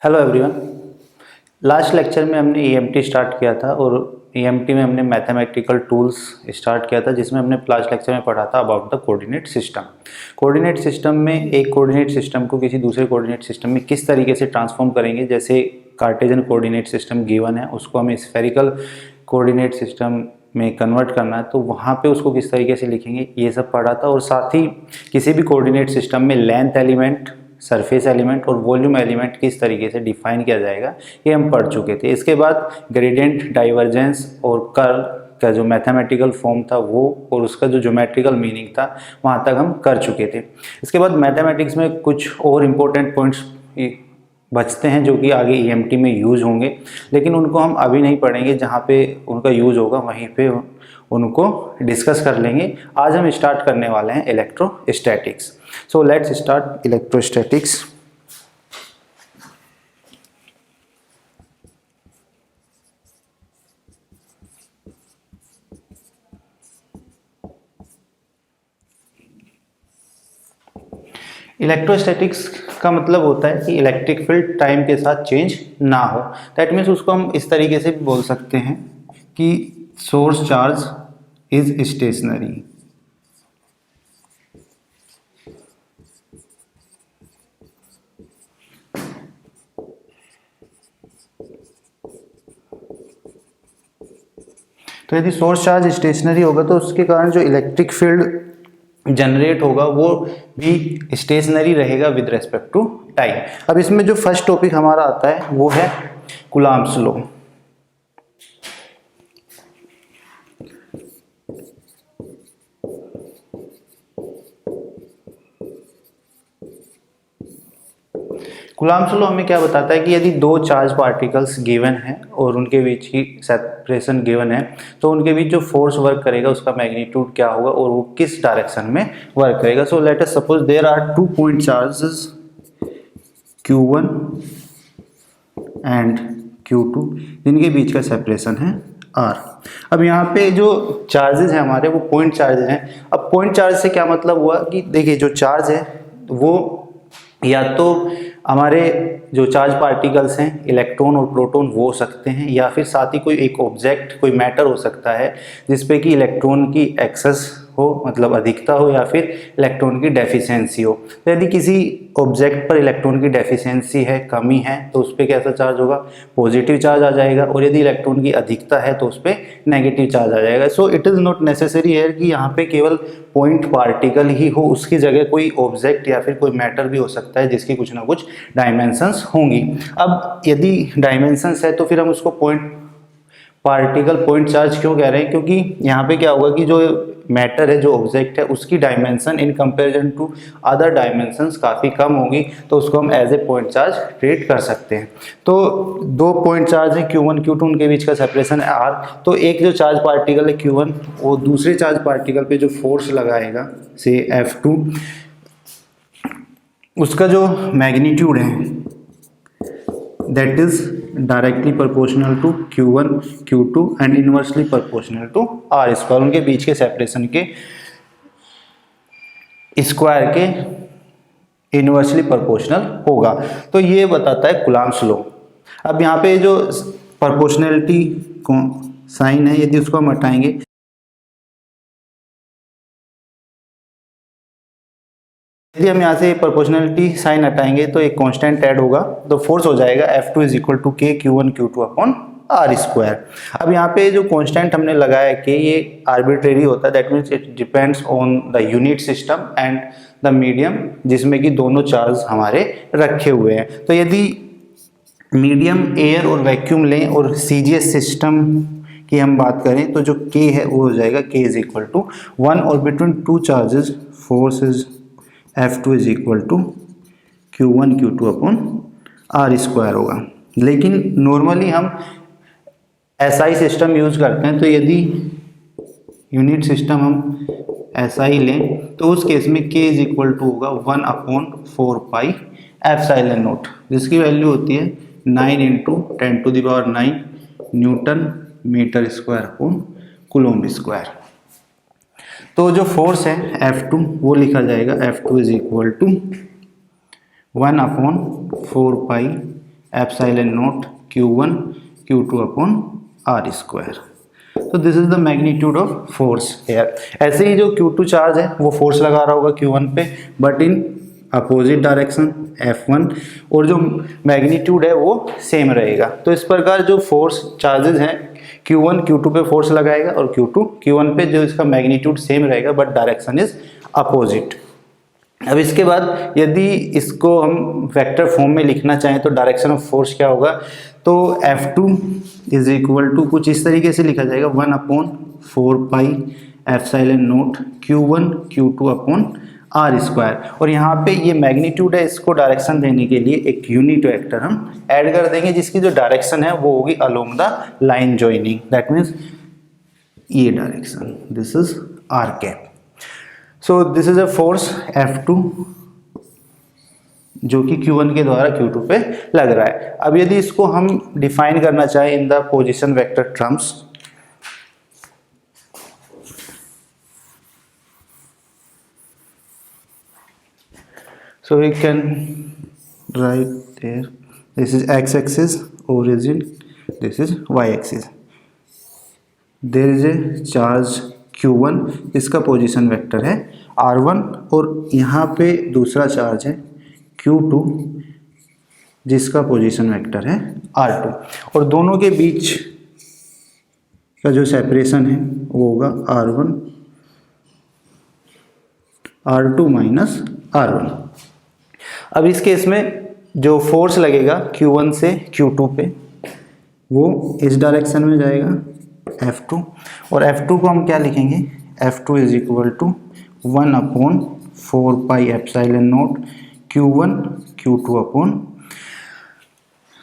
Hello everyone. Last lecture में हमने EMT start किया था और ईएमटी में हमने मैथमेटिकल टूल्स स्टार्ट किया था, जिसमें हमने लास्ट लेक्चर में पढ़ा था about the coordinate system. Coordinate system में एक कोऑर्डिनेट सिस्टम को किसी दूसरे कोऑर्डिनेट सिस्टम में किस तरीके से ट्रांसफॉर्म करेंगे। जैसे कार्टेशियन कोऑर्डिनेट सिस्टम गिवन है, उसको हमें स्फेरिकल कोऑर्डिनेट सिस्टम में कन्वर्ट करना है, तो वहाँ पे उसको किस तरीके से लिखेंगे, ये सब पढ़ा था। और साथ ही किसी भी कोऑर्डिनेट सिस्टम में लेंथ एलिमेंट, सरफेस एलिमेंट और वॉल्यूम एलिमेंट किस तरीके से डिफाइन किया जाएगा, ये हम पढ़ चुके थे। इसके बाद ग्रेडियंट, डाइवर्जेंस और कर्व का जो मैथमेटिकल फॉर्म था वो, और उसका जो ज्योमेट्रिकल मीनिंग था, वहाँ तक हम कर चुके थे। इसके बाद मैथमेटिक्स में कुछ और इम्पोर्टेंट पॉइंट्स बचते हैं जो कि आगे ईएमटी में यूज होंगे, लेकिन उनको हम अभी नहीं पढ़ेंगे। जहाँ पे उनका यूज होगा वहीं पे उनको डिस्कस कर लेंगे। आज हम स्टार्ट करने वाले हैं electrostatics. So let's start electrostatics. Electrostatics का मतलब होता है कि इलेक्ट्रिक फील्ड टाइम के साथ चेंज ना हो। दैट मीन्स उसको हम इस तरीके से भी बोल सकते हैं कि सोर्स चार्ज इज स्टेशनरी। तो यदि सोर्स चार्ज स्टेशनरी होगा तो उसके कारण जो इलेक्ट्रिक फील्ड जनरेट होगा वो भी स्टेशनरी रहेगा विद रेस्पेक्ट टू टाइम। अब इसमें जो फर्स्ट टॉपिक हमारा आता है वो है कूलम्ब्स लॉ। कूलम्ब्स लॉ हमें क्या बताता है कि यदि दो चार्ज पार्टिकल्स गिवन हैं और उनके बीच की सेपरेशन गिवन है, तो उनके बीच जो फोर्स वर्क करेगा उसका मैग्नीट्यूड क्या होगा और वो किस डायरेक्शन में वर्क करेगा। So let us suppose there are 2 point charges Q1 and Q2, जिनके बीच का सेपरेशन है R। अब यहाँ पे जो चार्जेस हैं हमारे वो पॉइंट चार्जेस हैं। अब पॉइंट चार्ज से क्या मतलब हुआ कि देखिए जो चार्ज है वो या तो हमारे जो चार्ज पार्टिकल्स हैं इलेक्ट्रॉन और प्रोटॉन वो हो सकते हैं, या फिर साथ ही कोई एक ऑब्जेक्ट, कोई मैटर हो सकता है जिसपे कि इलेक्ट्रॉन की एक्सेस हो, मतलब अधिकता हो, या फिर इलेक्ट्रॉन की डेफिशिएंसी हो। तो यदि किसी ऑब्जेक्ट पर इलेक्ट्रॉन की डेफिशिएंसी है, कमी है, तो उस पर कैसा चार्ज होगा, पॉजिटिव चार्ज आ जाएगा। और यदि इलेक्ट्रॉन की अधिकता है तो उस पर नेगेटिव चार्ज आ जाएगा। So it is not necessary है कि यहाँ पे केवल पॉइंट पार्टिकल ही हो, उसकी जगह कोई ऑब्जेक्ट या फिर कोई मैटर भी हो सकता है जिसकी कुछ ना कुछ डायमेंशंस होंगी। अब यदि डायमेंशंस है तो फिर हम उसको पॉइंट पार्टिकल, पॉइंट चार्ज क्यों कह रहे हैं, क्योंकि यहाँ पे क्या होगा कि जो मैटर है, जो ऑब्जेक्ट है, उसकी dimension in comparison to other dimensions काफ़ी कम होगी, तो उसको हम as a point charge treat कर सकते हैं। तो दो पॉइंट चार्ज है Q1 Q2, उनके बीच का सेपरेशन है R। तो एक जो चार्ज पार्टिकल है Q1, वो दूसरे चार्ज पार्टिकल पे जो फोर्स लगाएगा से F2, उसका जो मैग्नीट्यूड है that is directly proportional to Q1 Q2 and inversely proportional to R square. उनके बीच के सेपरेशन के स्क्वायर के इनवर्सली प्रोपोर्शनल होगा। तो ये बताता है कूलम्ब्स लॉ। अब यहाँ पे जो प्रोपोर्शनैलिटी साइन है, यदि उसको हम हटाएंगे, यदि हम यहाँ से प्रोपोर्शनैलिटी साइन हटाएंगे तो एक कांस्टेंट ऐड होगा, तो फोर्स हो जाएगा F2 is equal to K Q1 Q2 upon R square. अब यहाँ पे जो कांस्टेंट हमने लगाया कि ये आर्बिट्रेरी होता है, that means it depends on the unit system and the medium जिसमें कि दोनों चार्ज हमारे रखे हुए हैं। तो यदि मीडियम एयर और वैक्यूम लें और CGS सिस्टम की हम बात करें तो जो K है वो हो जाएगा K इज इक्वल टू 1, और between two charges force is F2 is equal to Q1 Q2 upon R square होगा। लेकिन नॉर्मली हम SI सिस्टम यूज करते हैं, तो यदि यूनिट सिस्टम हम SI लें तो उस केस में K इज इक्वल टू होगा 1 अपॉन 4 पाई एप्सिलॉन नॉट, जिसकी वैल्यू होती है 9 into 10⁹ newton metre square upon coulomb square. तो जो फोर्स है F2 वो लिखा जाएगा F2 is equal to 1/4 pi epsilon not Q1 Q2 upon R square. तो this is the magnitude of force here. ऐसे ही जो Q2 चार्ज है वो फोर्स लगा रहा होगा Q1 पे but in opposite direction F1, और जो मैग्नीट्यूड है वो सेम रहेगा। तो इस प्रकार जो फोर्स चार्जेस हैं Q1 Q2 पे फोर्स लगाएगा और Q2 Q1 पे, जो इसका मैग्नीट्यूड सेम रहेगा बट डायरेक्शन इज अपोजिट। अब इसके बाद यदि इसको हम वेक्टर फॉर्म में लिखना चाहें तो डायरेक्शन ऑफ फोर्स क्या होगा, तो F2 इज इक्वल टू कुछ इस तरीके से लिखा जाएगा 1/4 pi epsilon not Q1 Q2 upon R square. और यहाँ पे ये मैग्नीट्यूड है, इसको डायरेक्शन देने के लिए एक यूनिट वेक्टर हम ऐड कर देंगे जिसकी जो डायरेक्शन है वो होगी along the line joining, that means ये direction, this is R cap. So this is a force F2 जो कि Q1 के द्वारा Q2 पे लग रहा है। अब यदि इसको हम डिफाइन करना चाहें in the position vector terms, so we can write there, this is x axis origin, this is y axis, there is a charge Q1, इसका पोजीशन वेक्टर है R1 और यहाँ पे दूसरा चार्ज है Q2 जिसका पोजीशन वेक्टर है R2, और दोनों के बीच का जो सेपरेशन है वो होगा R1 R2 माइनस R1। अब इस केस में जो फोर्स लगेगा Q1 से Q2 पे वो इस डायरेक्शन में जाएगा F2, और F2 को हम क्या लिखेंगे, F2 is equal to 1/4 pi epsilon not Q1 Q2 upon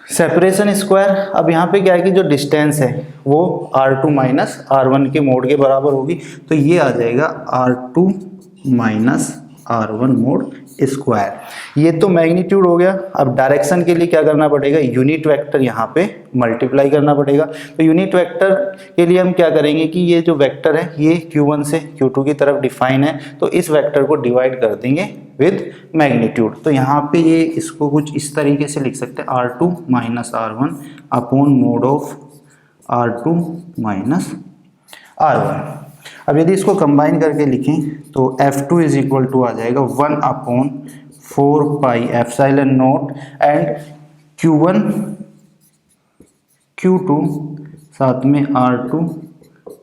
separation square. अब यहाँ पे क्या है कि जो डिस्टेंस है वो R2 माइनस R1 के मोड के बराबर होगी, तो ये आ जाएगा R2 minus R1 mode square. ये तो मैग्नीट्यूड हो गया। अब डायरेक्शन के लिए क्या करना पड़ेगा, यूनिट वेक्टर यहाँ पे मल्टीप्लाई करना पड़ेगा। तो यूनिट वेक्टर के लिए हम क्या करेंगे कि ये जो वेक्टर है ये Q1 से Q2 की तरफ डिफाइन है, तो इस वेक्टर को डिवाइड कर देंगे विद मैग्नीट्यूड। तो यहाँ पे ये इसको कुछ इस तरीके से लिख सकते हैं R2 minus R1 upon mod of R2 minus R1। अब यदि इसको कंबाइन करके लिखें तो F2 इज इक्वल टू आ जाएगा 1/4 pi epsilon not and Q1 Q2 साथ में R2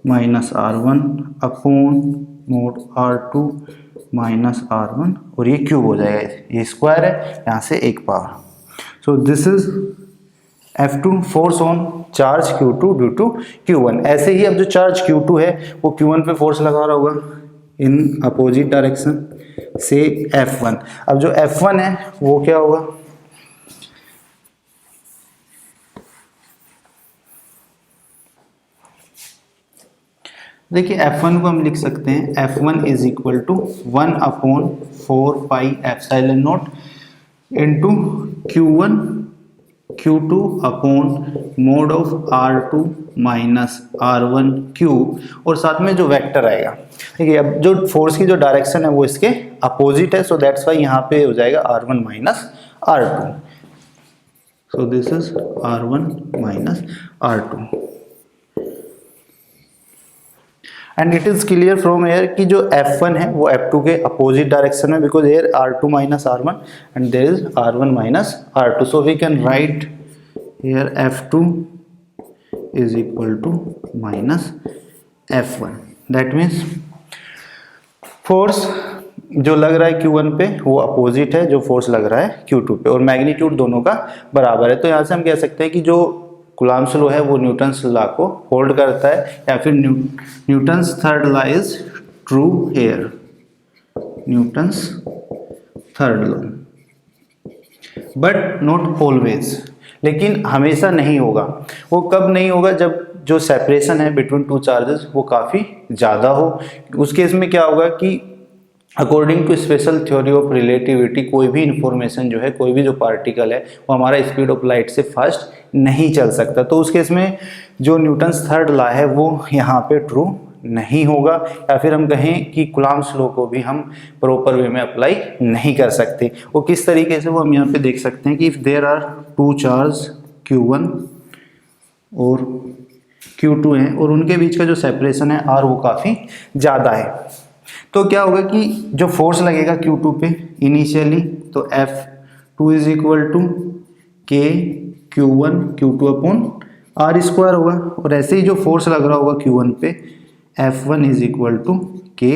minus R1 upon mod R2 minus R1, और ये क्यूब हो जाएगा, ये स्क्वायर है यहाँ से एक power. So this is F2 force on charge Q2 due to Q1। ऐसे ही अब जो चार्ज Q2 है वो Q1 पे फोर्स लगा रहा होगा इन अपोजिट डायरेक्शन से F1। अब जो F1 है वो क्या होगा, देखिए F1 को हम लिख सकते हैं F1 is equal to 1/4 pi epsilon naught into Q1 Q2 upon mod of R2 minus R1 cube, और साथ में जो वेक्टर आएगा, ठीक है। अब जो फोर्स की जो डायरेक्शन है वो इसके अपोजिट है, सो दैट्स वाई यहाँ पे हो जाएगा R1 minus R2। So this is R1 minus R2 and it is clear from here कि जो F1 है वो F2 के अपोजिट डायरेक्शन में, because here R2 minus R1 and there is R1 minus R2। So we can write here F2 is equal to minus F1, that means force जो लग रहा है Q1 पे वो अपोजिट है जो फोर्स लग रहा है Q2 पे, और मैग्नीट्यूड दोनों का बराबर है। तो यहाँ से हम कह सकते हैं कि जो कूलम्ब्स लॉ है वो न्यूटन्स लॉ को होल्ड करता है, या फिर Newton's third law is true here, Newton's third law, but not always, लेकिन हमेशा नहीं होगा। वो कब नहीं होगा, जब जो सेपरेशन है बिटवीन टू चार्जेस वो काफ़ी ज़्यादा हो। उस केस में क्या होगा कि according to special theory of relativity कोई भी इंफॉर्मेशन जो है, कोई भी जो पार्टिकल है वो हमारा स्पीड ऑफ लाइट से फास्ट नहीं चल सकता। तो उस केस में जो न्यूटन्स थर्ड लॉ है वो यहाँ पे ट्रू नहीं होगा, या फिर हम कहें कि कूलम्ब्स लॉ को भी हम प्रॉपर वे में अप्लाई नहीं कर सकते। वो किस तरीके से, वो हम यहाँ पे देख सकते हैं कि if there are two charge Q1 और Q2 हैं और उनके बीच का जो सेपरेशन है R वो काफ़ी ज़्यादा है, तो क्या होगा कि जो फोर्स लगेगा Q2 पे इनिशियली, तो F2 is equal to K Q1 Q2 upon R square होगा, और ऐसे ही जो फोर्स लग रहा होगा Q1 पे F1 is equal to K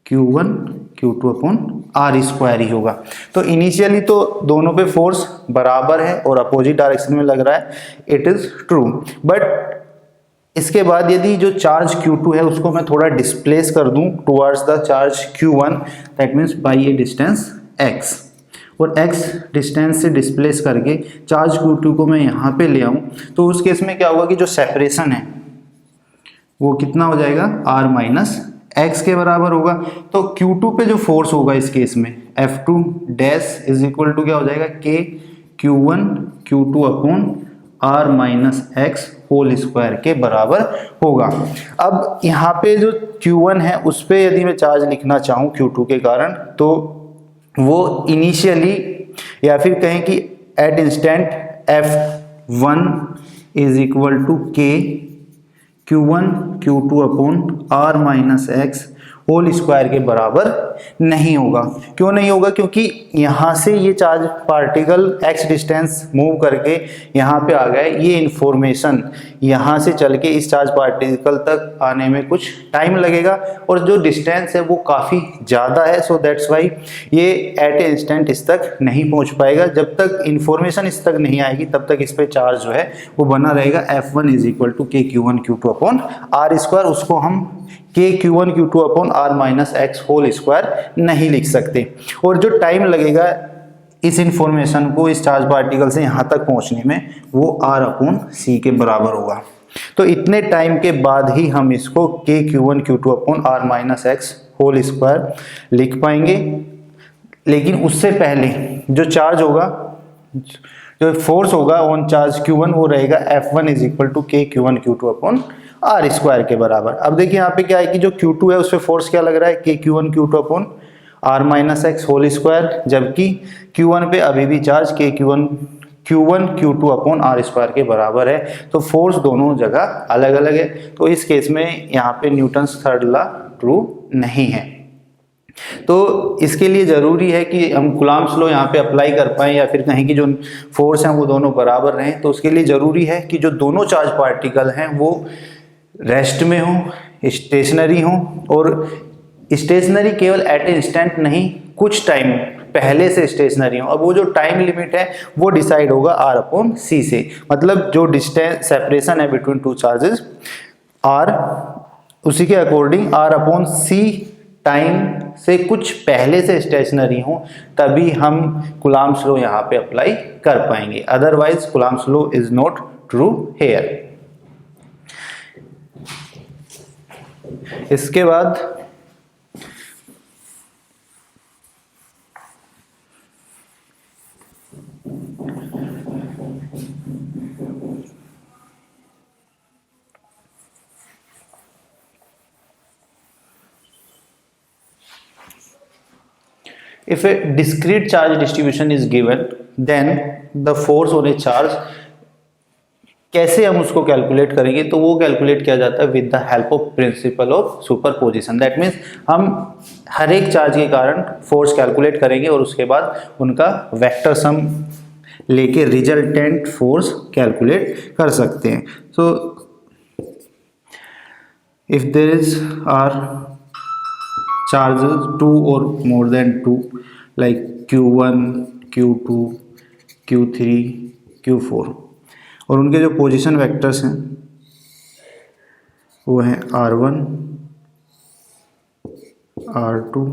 Q1 Q2 upon R square ही होगा। तो इनिशियली तो दोनों पे फोर्स बराबर है और अपोजिट डायरेक्शन में लग रहा है, इट इज़ ट्रू। बट इसके बाद यदि जो चार्ज Q2 है उसको मैं थोड़ा डिस्प्लेस कर दूं towards the charge Q1, that means by A distance x, और x डिस्टेंस से डिस्प्लेस करके चार्ज Q2 को मैं यहाँ पे ले आऊँ, तो उस केस में क्या होगा कि जो सेपरेशन है वो कितना हो जाएगा, r माइनस एक्स के बराबर होगा। तो Q2 पे जो फोर्स होगा इस केस में F2 dash is equal to क्या हो जाएगा, K Q1 Q2 upon R minus x whole square के बराबर होगा। अब यहाँ पे जो Q1 है उस पर यदि मैं चार्ज लिखना चाहूँ Q2 के कारण, तो वो इनिशियली या फिर कहें कि at instant F1 is equal to K Q1 Q2 upon R minus x whole square के बराबर नहीं होगा। क्यों नहीं होगा, क्योंकि यहाँ से ये charge particle x distance move करके यहाँ पे आ गए, ये इंफॉर्मेशन यहाँ से चल के इस चार्ज पार्टिकल तक आने में कुछ टाइम लगेगा, और जो डिस्टेंस है वो काफ़ी ज़्यादा है, सो दैट्स वाई ये एट ए इंस्टेंट इस तक नहीं पहुँच पाएगा। जब तक इंफॉर्मेशन इस तक नहीं आएगी तब तक इस पर चार्ज जो है वो बना रहेगा F1 is equal to K Q1 Q2 upon R square, उसको हम K Q1 Q2 upon R minus x whole square नहीं लिख सकते। और जो टाइम लगेगा इस इंफॉर्मेशन को इस चार्ज पार्टिकल से यहाँ तक पहुँचने में, वो R अपॉन C के बराबर होगा। तो इतने टाइम के बाद ही हम इसको K Q1 Q2 upon R minus x whole square लिख पाएंगे। लेकिन उससे पहले जो चार्ज होगा, जो फोर्स होगा ऑन चार्ज Q1 वो रहेगा F1 is equal to K Q1 Q2 upon R square के बराबर। अब देखिए यहाँ पे क्या है कि जो Q2 है उस पर फोर्स क्या लग रहा है, K Q1 Q2 upon R minus x whole square, जबकि Q1 पे अभी भी charge K Q1 Q2 upon R square के बराबर है। तो फोर्स दोनों जगह अलग अलग है, तो इस केस में यहाँ पे न्यूटन्स थर्ड लॉ ट्रू नहीं है। तो इसके लिए ज़रूरी है कि हम कूलम्ब्स लॉ यहाँ पे अप्लाई कर पाएँ, या फिर कहें कि जो फोर्स हैं वो दोनों बराबर रहें। तो उसके लिए ज़रूरी है कि जो दोनों चार्ज पार्टिकल हैं वो रेस्ट में हो, स्टेशनरी हो, और स्टेशनरी केवल एट ए इंस्टेंट नहीं, कुछ टाइम पहले से स्टेशनरी हो। अब वो जो टाइम लिमिट है वो डिसाइड होगा R अपॉन C से, मतलब जो डिस्टेंस सेपरेशन है बिटवीन टू चार्जेस R, उसी के according R upon C time से कुछ पहले से स्टेशनरी हो, तभी हम कूलम्ब्स लॉ यहाँ पे अप्लाई कर पाएंगे। Otherwise Coulomb's law is not true here. इसके बाद if a discrete charge distribution is given, then the force on a charge, कैसे हम उसको कैलकुलेट करेंगे, तो वो कैलकुलेट किया जाता है with the help of principle of superposition. That means हम हर एक चार्ज के कारण फोर्स कैलकुलेट करेंगे और उसके बाद उनका वेक्टर सम लेके रिजल्टेंट फोर्स कैलकुलेट कर सकते हैं। So if there is are charges 2 or more than 2 like Q1 Q2 Q3 Q4, और उनके जो पोजीशन वेक्टर्स हैं वो हैं R1 R2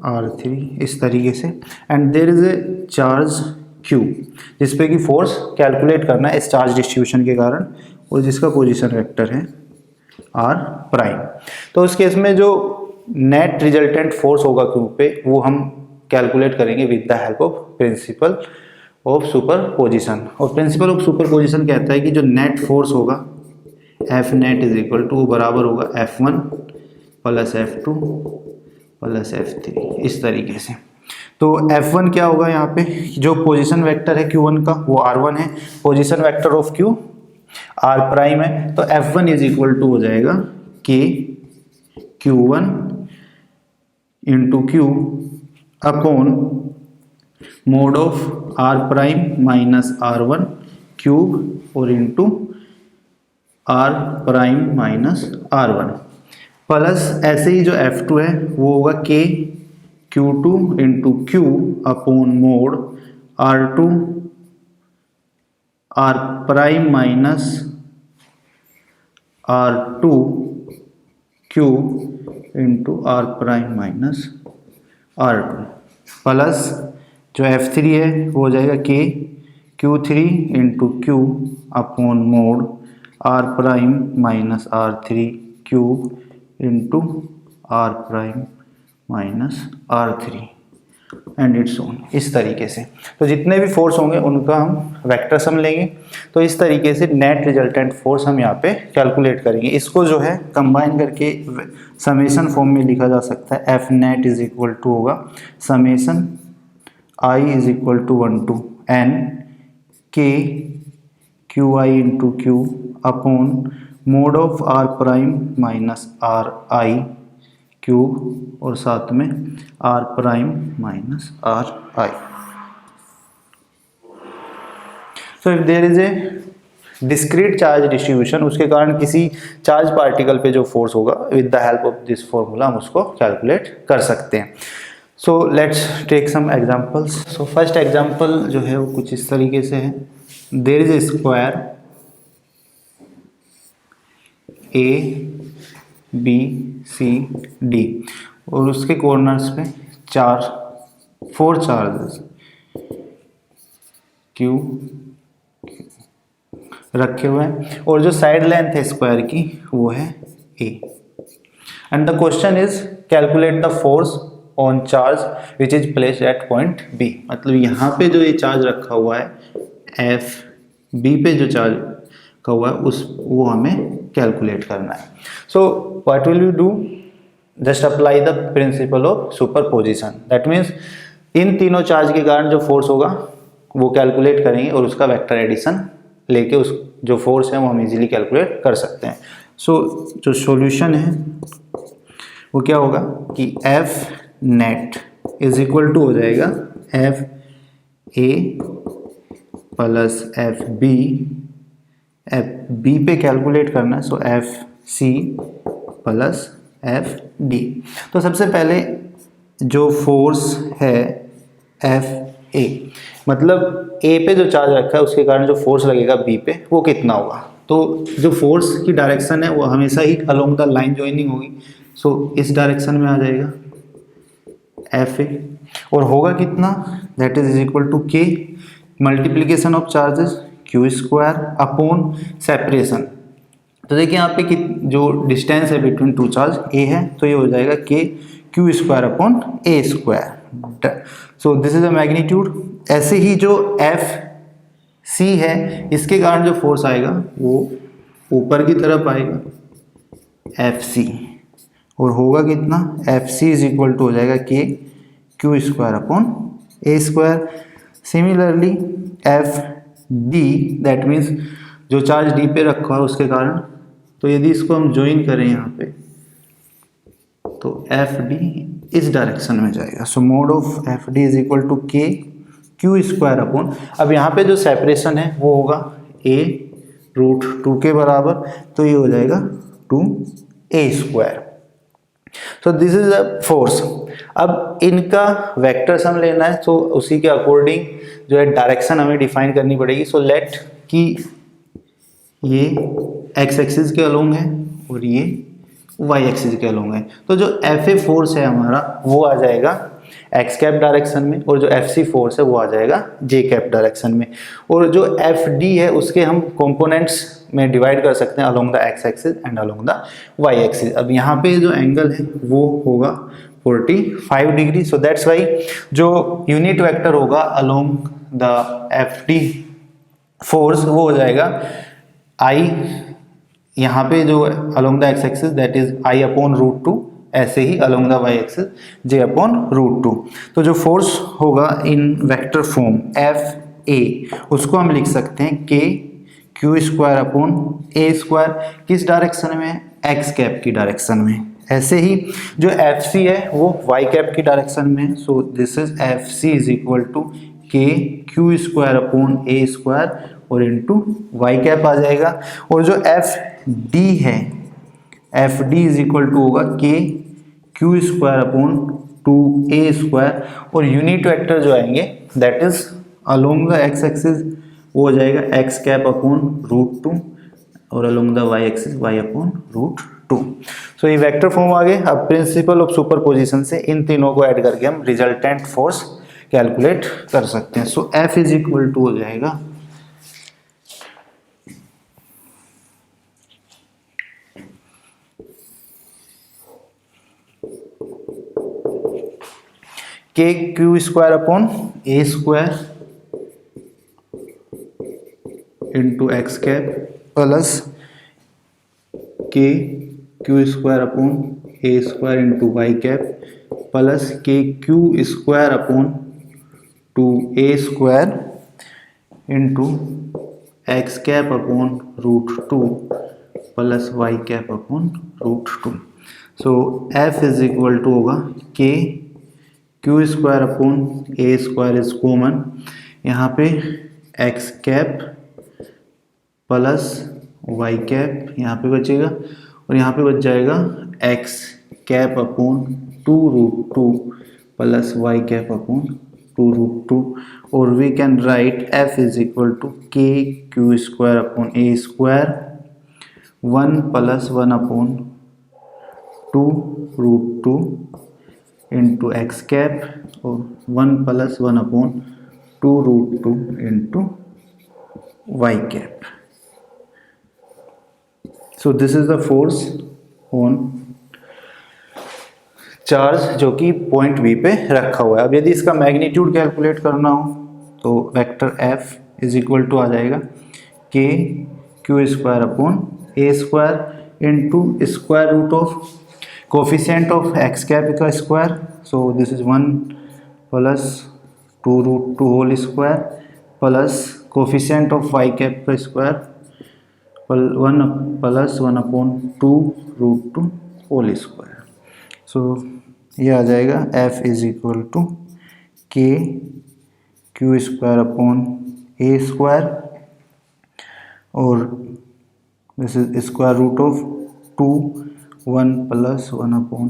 R3 इस तरीके से, and there is a charge Q जिसपे कि फोर्स कैलकुलेट करना है इस चार्ज डिस्ट्रीब्यूशन के कारण, और जिसका पोजीशन वेक्टर है R प्राइम। तो उस केस में जो नेट रिजल्टेंट फोर्स होगा Q पे वो हम कैलकुलेट करेंगे with the help of principle of superposition. और प्रिंसिपल ऑफ सुपरपोजिशन कहता है कि जो नेट फोर्स होगा F net is equal to बराबर होगा F1 plus F2 plus F3, इस तरीके से। तो F1 क्या होगा, यहाँ पे जो पोजीशन वेक्टर है Q1 का वो R1 है, position vector of Q R prime है, तो F1 इज इक्वल टू हो जाएगा K Q1 into Q upon mod of R prime minus R1 cube और into R prime minus R1 plus ऐसे ही जो F2 है वो होगा K Q2 into Q upon mod R2 R prime minus R2 cube into R prime minus R2 plus जो F3 है वो हो जाएगा K Q3 into Q upon mod R prime minus R3 cube into R prime minus R3 and it's on, इस तरीके से। तो जितने भी फोर्स होंगे उनका हम वेक्टर सम लेंगे। तो इस तरीके से नेट रिजल्टेंट फोर्स हम यहाँ पे कैलकुलेट करेंगे। इसको जो है कंबाइन करके समेशन फॉर्म में लिखा जा सकता है। F net is equal to होगा summation I is equal to 1 to N K Q I into Q upon mod of R prime minus R I cube और साथ में R prime minus R I. So if there is a discrete charge distribution, उसके कारण किसी charge particle पे जो force होगा, with the help of this formula हम उसको कैलकुलेट कर सकते हैं। So let's take some examples. So first example जो है वो कुछ इस तरीके से है। There is a square A B C D और उसके कॉर्नर्स पे 4 चार्जेस क्यू रखे हुए हैं और जो साइड लेंथ है स्क्वायर की वो है A. And the question is calculate the force on charge which is placed at point B. मतलब यहाँ पे जो ये चार्ज रखा हुआ है एफ बी पे जो चार्ज रखा हुआ है वो हमें कैलकुलेट करना है। So what will you do, just apply the principal of superposition. That means in तीनों चार्ज के कारण जो फोर्स होगा वो कैलकुलेट करेंगे और उसका वेक्टर एडिशन लेके उस जो फोर्स है वो हम इजीली कैलकुलेट कर सकते हैं। सो जो सॉल्यूशन है वो क्या होगा कि F net is equal to हो जाएगा F A plus F B पे कैलकुलेट करना है, so F C plus F D. तो सबसे पहले जो फोर्स है एफ ए, मतलब ए पे जो चार्ज रखा है उसके कारण जो फोर्स लगेगा बी पे वो कितना होगा। तो जो फोर्स की डायरेक्शन है वो हमेशा ही अलोंग द लाइन जॉइनिंग होगी। सो इस डायरेक्शन में आ जाएगा एफ ए और होगा कितना, दैट इज इक्वल टू के multiplication of charges Q square upon separation. तो देखिए यहाँ पे जो डिस्टेंस है बिटवीन टू चार्ज ए है तो ये हो जाएगा K Q square upon A square. So this is a magnitude. ऐसे ही जो एफ सी है इसके कारण जो फोर्स आएगा वो ऊपर की तरफ आएगा एफ सी और होगा कितना, F C is equal to हो जाएगा K Q square upon A square. Similarly F D, that means जो चार्ज डी पे रखा है उसके कारण, तो यदि इसको हम ज्वाइन करें यहाँ पे तो एफ डी इस डायरेक्शन में जाएगा। So mod of F D is equal to K Q square upon, अब यहाँ पे जो सेपरेशन है वो होगा ए रूट 2 के बराबर, तो ये हो जाएगा 2a square. So this is a force. अब इनका वेक्टर सम लेना है तो उसी के अकॉर्डिंग जो है डायरेक्शन हमें डिफाइन करनी पड़ेगी। सो लेट कि ये एक्स एक्सिस के अलोंग है और ये वाई एक्सिस के अलोंग है, तो जो एफ ए फोर्स है हमारा वो आ जाएगा एक्स कैप डायरेक्शन में और जो एफ सी फोर्स है वो आ जाएगा जे कैप डायरेक्शन में। और जो एफ डी है उसके हम कंपोनेंट्स में डिवाइड कर सकते हैं along the X axis and along the Y axis. अब यहाँ पे जो एंगल है वो होगा 45 डिग्री। सो दैट्स वाई जो यूनिट वेक्टर होगा along the F D force वो हो जाएगा आई यहाँ पे जो along the X axis that is I upon root two, ऐसे ही along the Y axis J upon root two. तो जो फोर्स होगा इन वेक्टर फॉर्म FA उसको हम लिख सकते हैं K Q square upon A square, किस डायरेक्शन में, एक्स कैप की डायरेक्शन में। ऐसे ही जो FC है वो वाई कैप की डायरेक्शन में, so this is FC is equal to K Q square upon A square और इंटू वाई कैप आ जाएगा। और जो FD है, FD इज इक्वल टू होगा K Q square upon 2A square, और यूनिट वेक्टर जो आएंगे that is along the X axis वो हो जाएगा X cap upon root two, और along the Y axis Y upon root two. So ये vector form आ गए। अब प्रिंसिपल ऑफ सुपरपोजिशन से इन तीनों को ऐड करके हम रिजल्टेंट फोर्स कैलकुलेट कर सकते हैं। So F is equal to हो जाएगा K Q square upon A square into X cap plus K Q square upon A square into Y cap plus K Q square upon 2A square into X cap upon root two plus Y cap upon root two. So F is equal to होगा K Q square upon A square is common, यहाँ पे X cap plus Y cap यहाँ पे बचेगा, और यहाँ पे बच जाएगा X cap upon 2 root two plus Y cap upon 2 root two, और we can write F is equal to K Q square upon A square 1 plus 1 upon 2 root two into X cap और 1 plus 1 upon 2 root two into Y cap. So this is the force on charge जो कि point B पे रखा हुआ है। अब यदि इसका मैग्नीट्यूड कैलकुलेट करना हो तो vector F is equal to आ जाएगा K Q square upon A square into square root of coefficient of X cap का square, so this is 1 plus 2 root two whole square plus coefficient of Y cap का square 1 plus 1 upon 2 root two whole square. So ये आ जाएगा F is equal to K Q square upon A square और this is square root of 2 1 plus 1 upon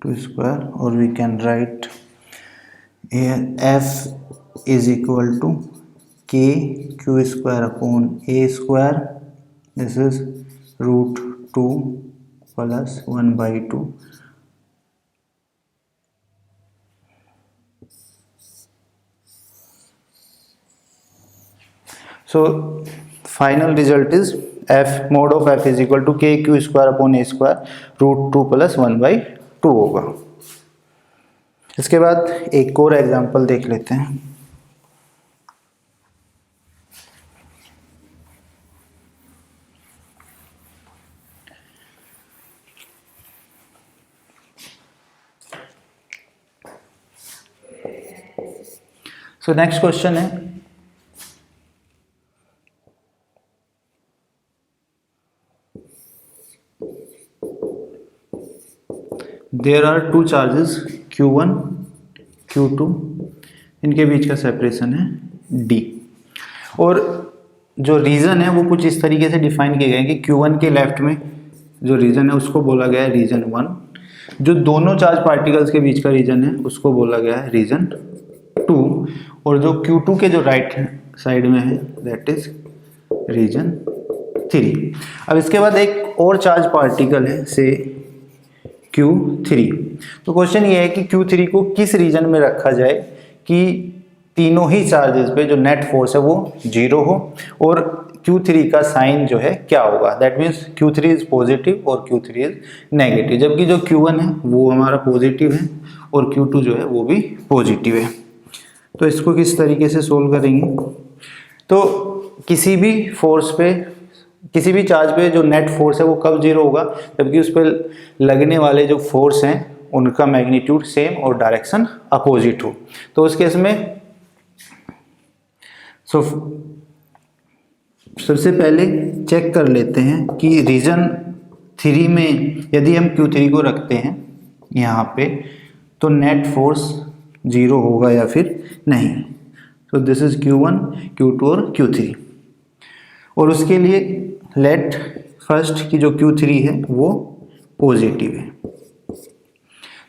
2 square, और we can write F is equal to K Q square upon A square, this is root 2 plus 1 by 2 so final result is F mod of F is equal to K Q square upon A square root 2 plus 1 by 2 होगा। इसके बाद एक और example देख लेते हैं। So next question है there are two charges Q1 Q2, इनके बीच का सेपरेशन है D, और जो रीजन है वो कुछ इस तरीके से डिफाइन किए गए हैं कि Q1 के लेफ्ट में जो रीजन है उसको बोला गया है रीजन 1, जो दोनों चार्ज पार्टिकल्स के बीच का रीजन है उसको बोला गया है रीजन 2, और जो Q2 के जो राइट साइड में है दैट इज रीजन 3। अब इसके बाद एक और चार्ज पार्टिकल है से Q3। तो क्वेश्चन ये है कि Q3 को किस रीजन में रखा जाए कि तीनों ही चार्जेस पे जो नेट फोर्स है वो 0 हो, और Q3 का साइन जो है क्या होगा, that means Q3 is positive और Q3 इज नेगेटिव, जबकि जो Q1 है वो हमारा पॉजिटिव है और Q2 जो है वो भी पॉजिटिव है। तो इसको किस तरीके से सोल्व करेंगे, तो किसी भी फोर्स पे किसी भी चार्ज पे जो नेट फोर्स है वो कब जीरो होगा, जबकि उस पर लगने वाले जो फोर्स हैं उनका मैग्नीट्यूड सेम और डायरेक्शन अपोजिट हो। तो उस केस में सबसे पहले चेक कर लेते हैं कि रीजन 3 में यदि हम Q3 को रखते हैं यहाँ पे तो नेट फोर्स जीरो होगा या फिर नहीं। तो दिस इज Q1, Q2 और Q3। और उसके लिए लेट फर्स्ट की जो Q3 है वो पॉजिटिव है।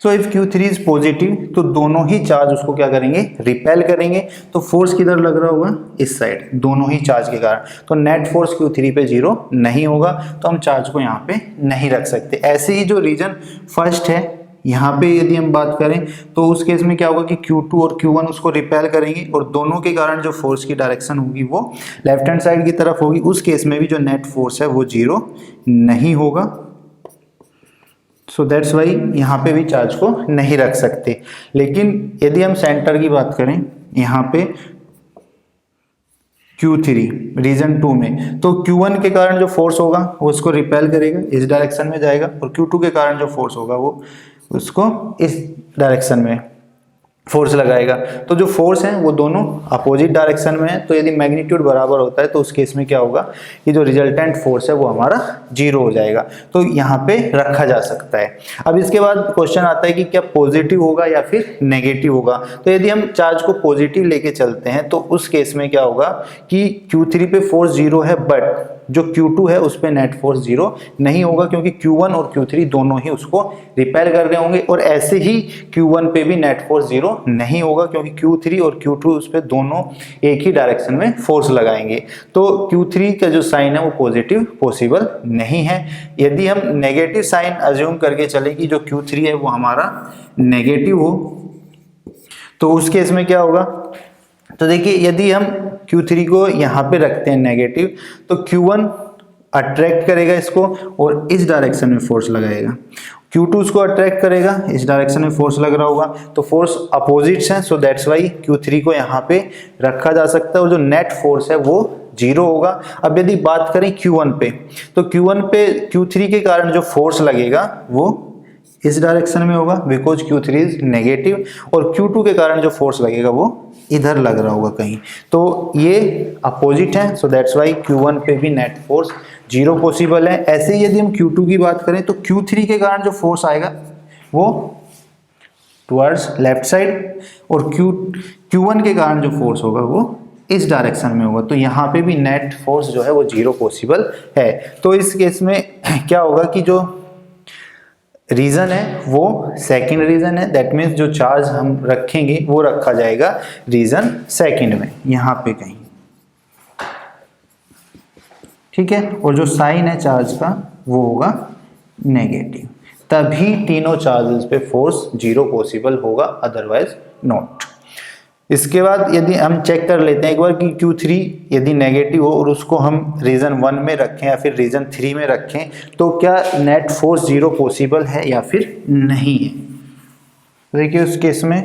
So if Q3 is positive तो दोनों ही चार्ज उसको क्या करेंगे, रिपेल करेंगे। तो फोर्स किधर लग रहा होगा, इस साइड, दोनों ही चार्ज के कारण। तो नेट फोर्स Q3 पे जीरो नहीं होगा, तो हम चार्ज को यहाँ पे नहीं रख सकते। ऐसे ही जो रीजन फर्स्ट है यहाँ पे यदि हम बात करें तो उस केस में क्या होगा कि Q2 और Q1 उसको रिपेल करेंगे और दोनों के कारण जो फोर्स की डायरेक्शन होगी वो लेफ्ट हैंड साइड की तरफ होगी। उस केस में भी जो नेट फोर्स है वो जीरो नहीं होगा। सो दैट्स वाई यहाँ पे भी चार्ज को नहीं रख सकते। लेकिन यदि हम सेंटर की बात करें यहाँ पे Q3 रीजन 2 में, तो Q1 के कारण जो फोर्स होगा वो उसको रिपेल करेगा, इस डायरेक्शन में जाएगा, और Q2 के कारण जो फोर्स होगा वो उसको इस डायरेक्शन में फोर्स लगाएगा। तो जो फोर्स है वो दोनों अपोजिट डायरेक्शन में है। तो यदि मैग्नीट्यूड बराबर होता है तो उस केस में क्या होगा कि जो रिजल्टेंट फोर्स है वो हमारा जीरो हो जाएगा। तो यहाँ पे रखा जा सकता है। अब इसके बाद क्वेश्चन आता है कि क्या पॉजिटिव होगा या फिर नेगेटिव होगा। तो यदि हम चार्ज को पॉजिटिव लेके चलते हैं तो उस केस में क्या होगा कि Q3 पे फोर्स जीरो है, बट जो Q2 है उस पर नेट फोर्स जीरो नहीं होगा, क्योंकि Q1 और Q3 दोनों ही उसको रिपेल कर रहे होंगे। और ऐसे ही Q1 पे भी नेट फोर्स जीरो नहीं होगा, क्योंकि Q3 और Q2 उस पर दोनों एक ही डायरेक्शन में फोर्स लगाएंगे। तो Q3 का जो साइन है वो पॉजिटिव पॉसिबल नहीं है। यदि हम नेगेटिव साइन अज्यूम करके चले कि जो Q3 है वो हमारा नेगेटिव हो, तो उस केस में क्या होगा, तो देखिए यदि हम Q3 को यहाँ पे रखते हैं नेगेटिव, तो Q1 अट्रैक्ट करेगा इसको और इस डायरेक्शन में फोर्स लगाएगा, Q2 उसको अट्रैक्ट करेगा, इस डायरेक्शन में फोर्स लग रहा होगा। तो फोर्स अपोजिट्स हैं, सो दैट्स वाई Q3 को यहाँ पे रखा जा सकता है और जो नेट फोर्स है वो जीरो होगा। अब यदि बात करें Q1 पे, तो Q1 पे Q3 के कारण जो फोर्स लगेगा वो इस डायरेक्शन में होगा, बिकॉज Q3 इज नेगेटिव, और Q2 के कारण जो फोर्स लगेगा वो इधर लग रहा होगा कहीं। तो ये अपोजिट है, सो दैट्स वाई Q1 पे भी नेट फोर्स जीरो पॉसिबल है। ऐसे ही यदि हम Q2 की बात करें तो Q3 के कारण जो फोर्स आएगा वो टुवर्ड्स लेफ्ट साइड, और Q1 के कारण जो फोर्स होगा वो इस डायरेक्शन में होगा। तो यहाँ पे भी नेट फोर्स जो है वो जीरो पॉसिबल है। तो इस केस में क्या होगा कि जो रीजन है वो सेकंड रीजन है, दैट मीन्स जो चार्ज हम रखेंगे वो रखा जाएगा रीजन सेकंड में, यहाँ पे कहीं, ठीक है। और जो साइन है चार्ज का वो होगा नेगेटिव, तभी तीनों चार्जेस पे फोर्स जीरो पॉसिबल होगा, अदरवाइज नॉट। इसके बाद यदि हम चेक कर लेते हैं एक बार कि Q3 यदि नेगेटिव हो और उसको हम रीजन 1 में रखें या फिर रीजन 3 में रखें, तो क्या नेट फोर्स जीरो पॉसिबल है या फिर नहीं है। देखिए उस केस में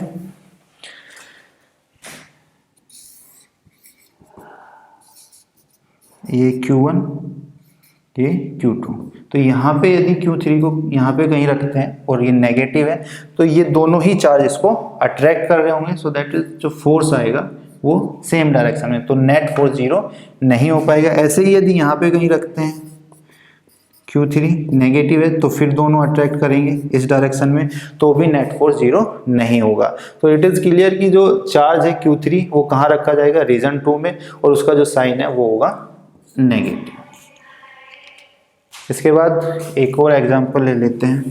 ये Q1 ये Q2, तो यहाँ पे यदि Q3 को यहाँ पे कहीं रखते हैं और ये नेगेटिव है, तो ये दोनों ही चार्ज इसको अट्रैक्ट कर रहे होंगे, सो दैट इज जो फोर्स आएगा वो सेम डायरेक्शन में, तो नेट फोर्स जीरो नहीं हो पाएगा। ऐसे ही यदि यहाँ पे कहीं रखते हैं Q3 नेगेटिव है, तो फिर दोनों अट्रैक्ट करेंगे इस डायरेक्शन में, तो भी नेट फोर्स जीरो नहीं होगा। तो इट इज़ क्लियर कि जो चार्ज है Q3 वो कहाँ रखा जाएगा, रीजन 2 में, और उसका जो साइन है वो होगा नेगेटिव। इसके बाद एक और एग्जांपल ले लेते हैं।